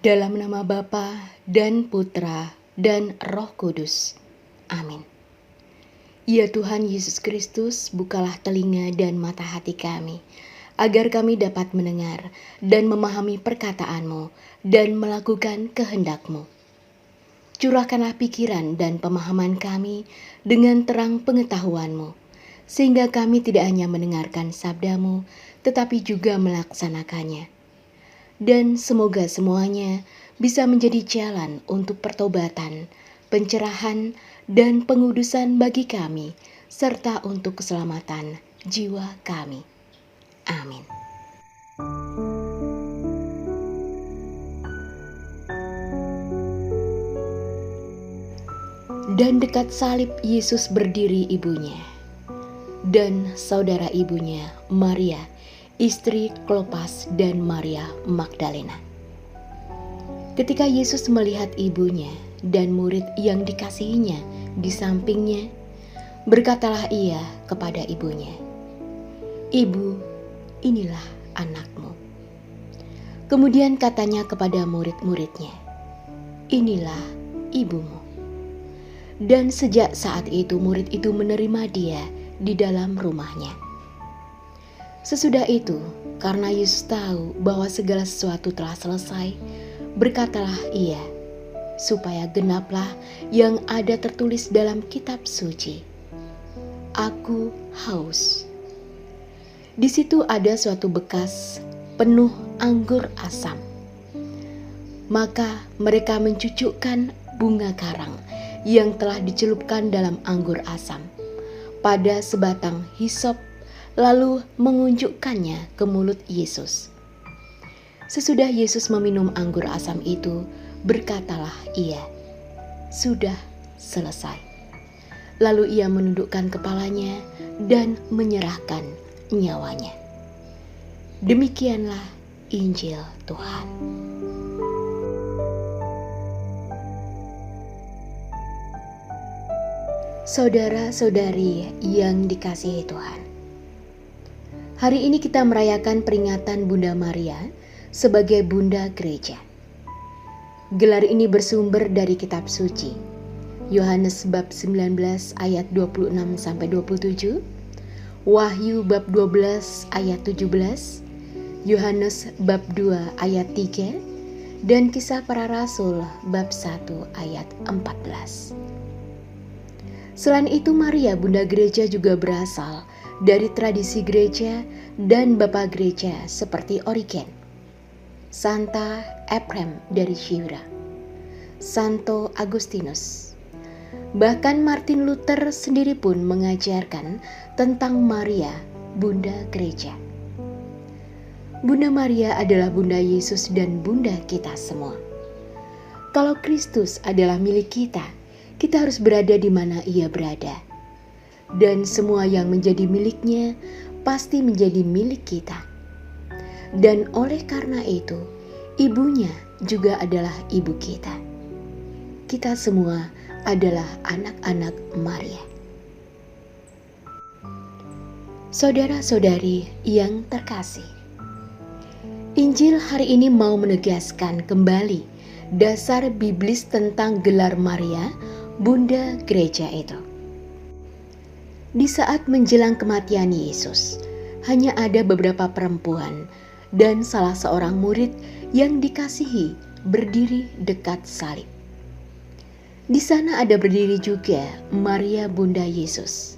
Dalam nama Bapa dan Putra dan Roh Kudus. Amin. Ya Tuhan Yesus Kristus, bukalah telinga dan mata hati kami, agar kami dapat mendengar dan memahami perkataan-Mu dan melakukan kehendak-Mu. Curahkanlah pikiran dan pemahaman kami dengan terang pengetahuan-Mu, sehingga kami tidak hanya mendengarkan sabda-Mu, tetapi juga melaksanakannya. Dan semoga semuanya bisa menjadi jalan untuk pertobatan, pencerahan, dan pengudusan bagi kami, serta untuk keselamatan jiwa kami. Amin. Dan dekat salib Yesus berdiri ibunya, dan saudara ibunya Maria, istri Klopas dan Maria Magdalena. Ketika Yesus melihat ibunya dan murid yang dikasihinya di sampingnya, berkatalah ia kepada ibunya, "Ibu, inilah anakmu." Kemudian katanya kepada murid-muridnya, "Inilah ibumu." Dan sejak saat itu murid itu menerima dia di dalam rumahnya. Sesudah itu, karena Yesus tahu bahwa segala sesuatu telah selesai, berkatalah ia, supaya genaplah yang ada tertulis dalam kitab suci, "Aku haus." Di situ ada suatu bekas penuh anggur asam. Maka mereka mencucukkan bunga karang yang telah dicelupkan dalam anggur asam pada sebatang hisop, lalu mengunjukkannya ke mulut Yesus. Sesudah Yesus meminum anggur asam itu, berkatalah ia, "Sudah selesai." Lalu ia menundukkan kepalanya dan menyerahkan nyawanya. Demikianlah Injil Tuhan. Saudara-saudari yang dikasihi Tuhan, hari ini kita merayakan peringatan Bunda Maria sebagai Bunda Gereja. Gelar ini bersumber dari kitab suci, Yohanes bab 19 ayat 26-27, Wahyu bab 12 ayat 17, Yohanes bab 2 ayat 3, dan Kisah Para Rasul bab 1 ayat 14. Selain itu, Maria Bunda Gereja juga berasal dari tradisi gereja dan Bapak Gereja seperti Origen, Santa Ephrem dari Syura, Santo Agustinus. Bahkan Martin Luther sendiri pun mengajarkan tentang Maria, Bunda Gereja. Bunda Maria adalah Bunda Yesus dan Bunda kita semua. Kalau Kristus adalah milik kita harus berada di mana Ia berada. Dan semua yang menjadi miliknya pasti menjadi milik kita. Dan oleh karena itu, ibunya juga adalah ibu kita. Kita semua adalah anak-anak Maria. Saudara-saudari yang terkasih, Injil hari ini mau menegaskan kembali dasar biblis tentang gelar Maria, Bunda Gereja itu. Di saat menjelang kematian Yesus, hanya ada beberapa perempuan dan salah seorang murid yang dikasihi berdiri dekat salib. Di sana ada berdiri juga Maria Bunda Yesus.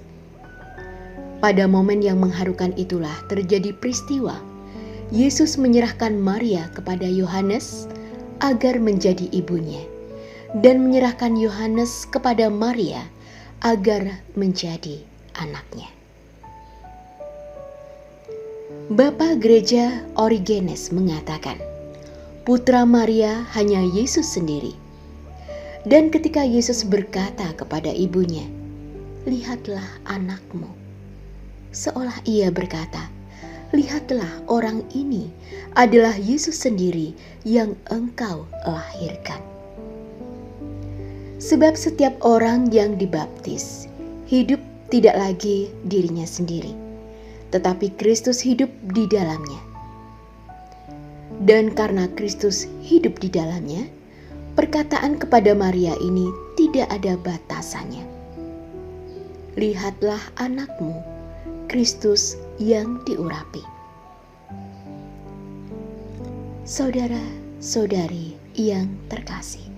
Pada momen yang mengharukan itulah terjadi peristiwa Yesus menyerahkan Maria kepada Yohanes agar menjadi ibunya, dan menyerahkan Yohanes kepada Maria agar menjadi anaknya. Bapak Gereja Origenes mengatakan, putra Maria hanya Yesus sendiri. Dan ketika Yesus berkata kepada ibunya, "Lihatlah anakmu," seolah ia berkata, "Lihatlah orang ini adalah Yesus sendiri yang engkau lahirkan." Sebab setiap orang yang dibaptis hidup tidak lagi dirinya sendiri, tetapi Kristus hidup di dalamnya. dan karena Kristus hidup di dalamnya, perkataan kepada Maria ini tidak ada batasannya. Lihatlah anakmu, Kristus yang diurapi. Saudara-saudari yang terkasih,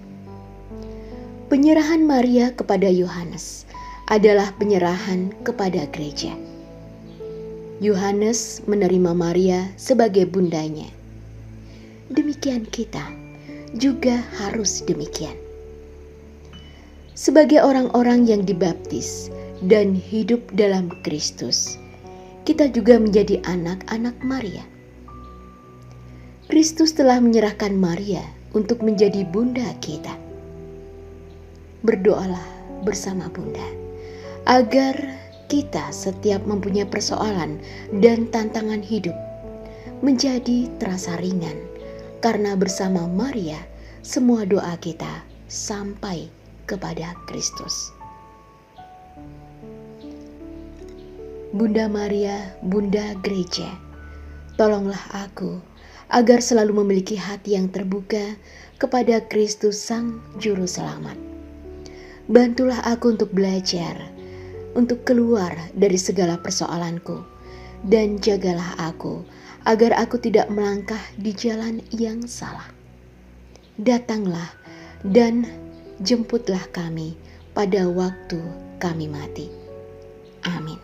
penyerahan Maria kepada Yohanes adalah penyerahan kepada gereja. Yohanes menerima Maria sebagai bundanya. Demikian kita juga harus demikian. Sebagai orang-orang yang dibaptis dan hidup dalam Kristus, kita juga menjadi anak-anak Maria. Kristus telah menyerahkan Maria untuk menjadi bunda kita. Berdoalah bersama bunda, agar kita setiap mempunyai persoalan dan tantangan hidup menjadi terasa ringan, karena bersama Maria semua doa kita sampai kepada Kristus. Bunda Maria, Bunda Gereja, tolonglah aku agar selalu memiliki hati yang terbuka kepada Kristus Sang Juru Selamat. Bantulah aku untuk belajar, untuk keluar dari segala persoalanku, dan jagalah aku agar aku tidak melangkah di jalan yang salah. Datanglah dan jemputlah kami pada waktu kami mati. Amin.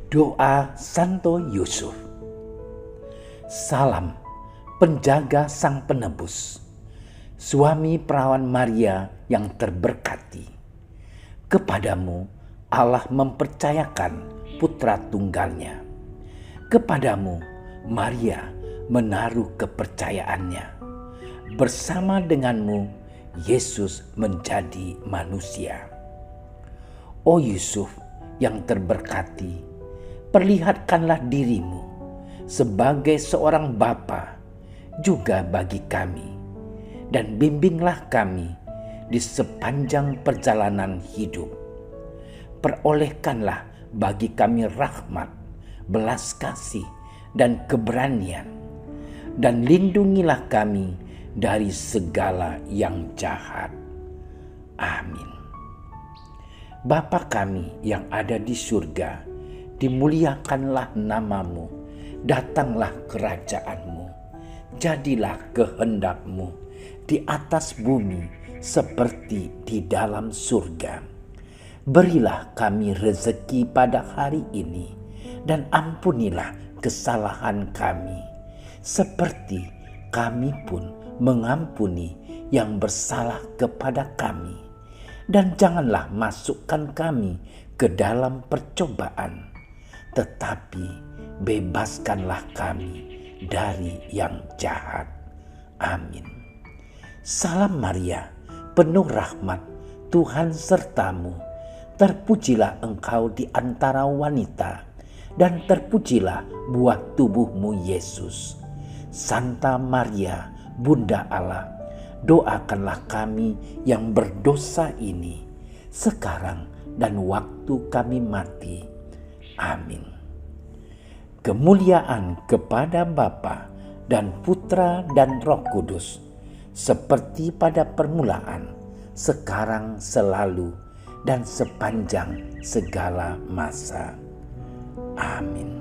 Doa Santo Yusuf. Salam penjaga Sang Penebus, suami perawan Maria yang terberkati. Kepadamu Allah mempercayakan putra tunggalnya. Kepadamu Maria menaruh kepercayaannya. Bersama denganmu Yesus menjadi manusia. O Yusuf yang terberkati, perlihatkanlah dirimu sebagai seorang bapa juga bagi kami, dan bimbinglah kami di sepanjang perjalanan hidup. Perolehkanlah bagi kami rahmat, belas kasih, dan keberanian, dan lindungilah kami dari segala yang jahat. Amin. Bapa kami yang ada di surga, dimuliakanlah namamu, datanglah kerajaanmu, jadilah kehendakmu di atas bumi seperti di dalam surga. Berilah kami rezeki pada hari ini, dan ampunilah kesalahan kami, seperti kami pun mengampuni yang bersalah kepada kami. Dan janganlah masukkan kami ke dalam percobaan, tetapi bebaskanlah kami dari yang jahat. Amin. Salam Maria, penuh rahmat, Tuhan sertamu. Terpujilah engkau di antara wanita, dan terpujilah buah tubuhmu Yesus. Santa Maria, Bunda Allah, doakanlah kami yang berdosa ini, sekarang dan waktu kami mati. Amin. Kemuliaan kepada Bapa dan Putra dan Roh Kudus, seperti pada permulaan, sekarang, selalu, dan sepanjang segala masa. Amin.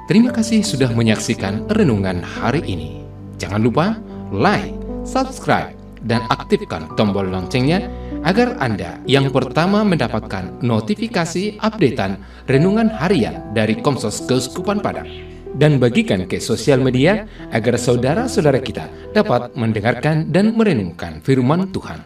Terima kasih sudah menyaksikan renungan hari ini. Jangan lupa like, subscribe, dan aktifkan tombol loncengnya agar Anda yang pertama mendapatkan notifikasi updatean renungan harian dari Komsos Keuskupan Padang. Dan bagikan ke sosial media agar saudara-saudara kita dapat mendengarkan dan merenungkan firman Tuhan.